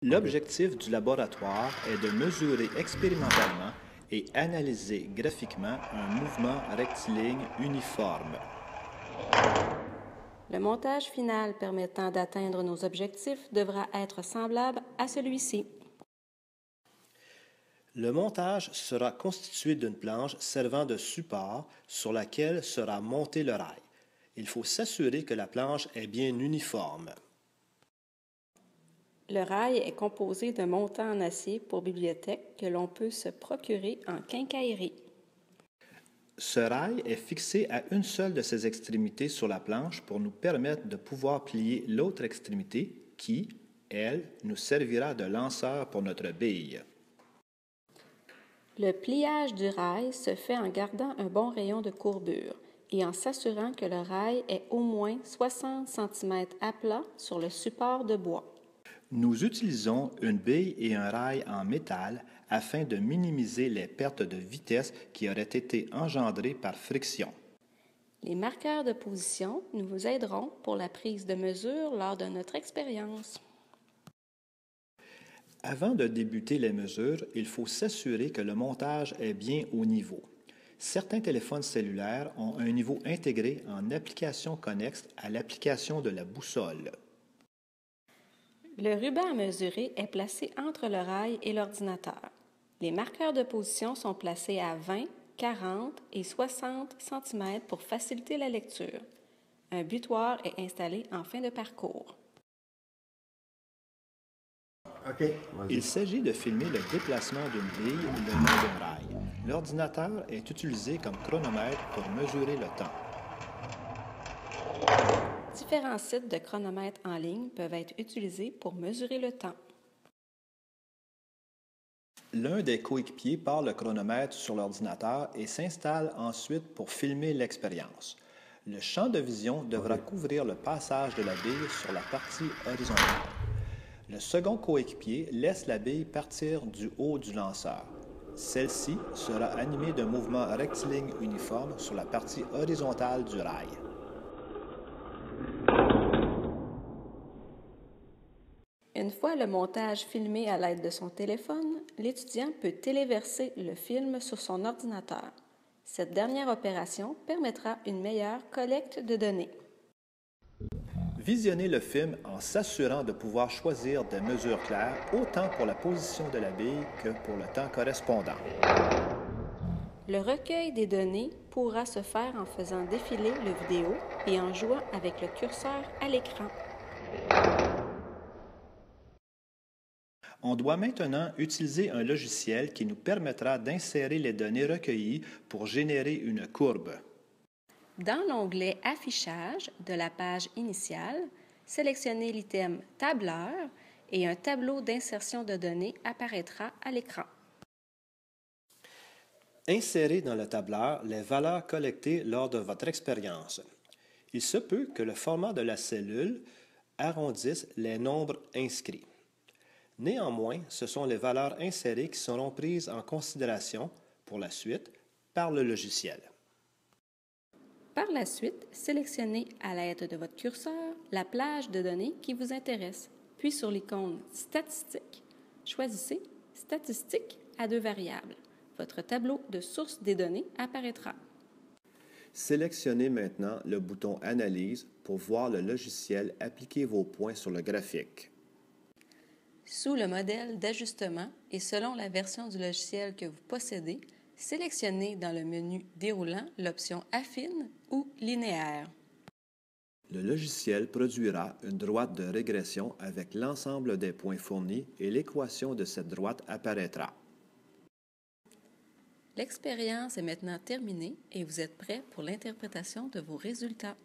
L'objectif du laboratoire est de mesurer expérimentalement et analyser graphiquement un mouvement rectiligne uniforme. Le montage final permettant d'atteindre nos objectifs devra être semblable à celui-ci. Le montage sera constitué d'une planche servant de support sur laquelle sera monté le rail. Il faut s'assurer que la planche est bien uniforme. Le rail est composé d'un montant en acier pour bibliothèque que l'on peut se procurer en quincaillerie. Ce rail est fixé à une seule de ses extrémités sur la planche pour nous permettre de pouvoir plier l'autre extrémité qui, elle, nous servira de lanceur pour notre bille. Le pliage du rail se fait en gardant un bon rayon de courbure et en s'assurant que le rail est au moins 60 cm à plat sur le support de bois. Nous utilisons une bille et un rail en métal afin de minimiser les pertes de vitesse qui auraient été engendrées par friction. Les marqueurs de position nous aideront pour la prise de mesure lors de notre expérience. Avant de débuter les mesures, il faut s'assurer que le montage est bien au niveau. Certains téléphones cellulaires ont un niveau intégré en application connexe à l'application de la boussole. Le ruban à mesurer est placé entre le rail et l'ordinateur. Les marqueurs de position sont placés à 20, 40 et 60 cm pour faciliter la lecture. Un butoir est installé en fin de parcours. Il s'agit de filmer le déplacement d'une bille le long d'un rail. L'ordinateur est utilisé comme chronomètre pour mesurer le temps. Différents sites de chronomètres en ligne peuvent être utilisés pour mesurer le temps. L'un des coéquipiers part le chronomètre sur l'ordinateur et s'installe ensuite pour filmer l'expérience. Le champ de vision devra couvrir le passage de la bille sur la partie horizontale. Le second coéquipier laisse la bille partir du haut du lanceur. Celle-ci sera animée d'un mouvement rectiligne uniforme sur la partie horizontale du rail. Une fois le montage filmé à l'aide de son téléphone, l'étudiant peut téléverser le film sur son ordinateur. Cette dernière opération permettra une meilleure collecte de données. Visionnez le film en s'assurant de pouvoir choisir des mesures claires autant pour la position de la bille que pour le temps correspondant. Le recueil des données pourra se faire en faisant défiler le vidéo et en jouant avec le curseur à l'écran. On doit maintenant utiliser un logiciel qui nous permettra d'insérer les données recueillies pour générer une courbe. Dans l'onglet Affichage de la page initiale, sélectionnez l'item Tableur et un tableau d'insertion de données apparaîtra à l'écran. Insérez dans le tableur les valeurs collectées lors de votre expérience. Il se peut que le format de la cellule arrondisse les nombres inscrits. Néanmoins, ce sont les valeurs insérées qui seront prises en considération pour la suite par le logiciel. Par la suite, sélectionnez à l'aide de votre curseur la plage de données qui vous intéresse, puis sur l'icône Statistiques, choisissez Statistiques à 2 variables. Votre tableau de source des données apparaîtra. Sélectionnez maintenant le bouton Analyse pour voir le logiciel appliquer vos points sur le graphique. Sous le modèle d'ajustement et selon la version du logiciel que vous possédez, sélectionnez dans le menu déroulant l'option Affine ou Linéaire. Le logiciel produira une droite de régression avec l'ensemble des points fournis et l'équation de cette droite apparaîtra. L'expérience est maintenant terminée et vous êtes prêt pour l'interprétation de vos résultats.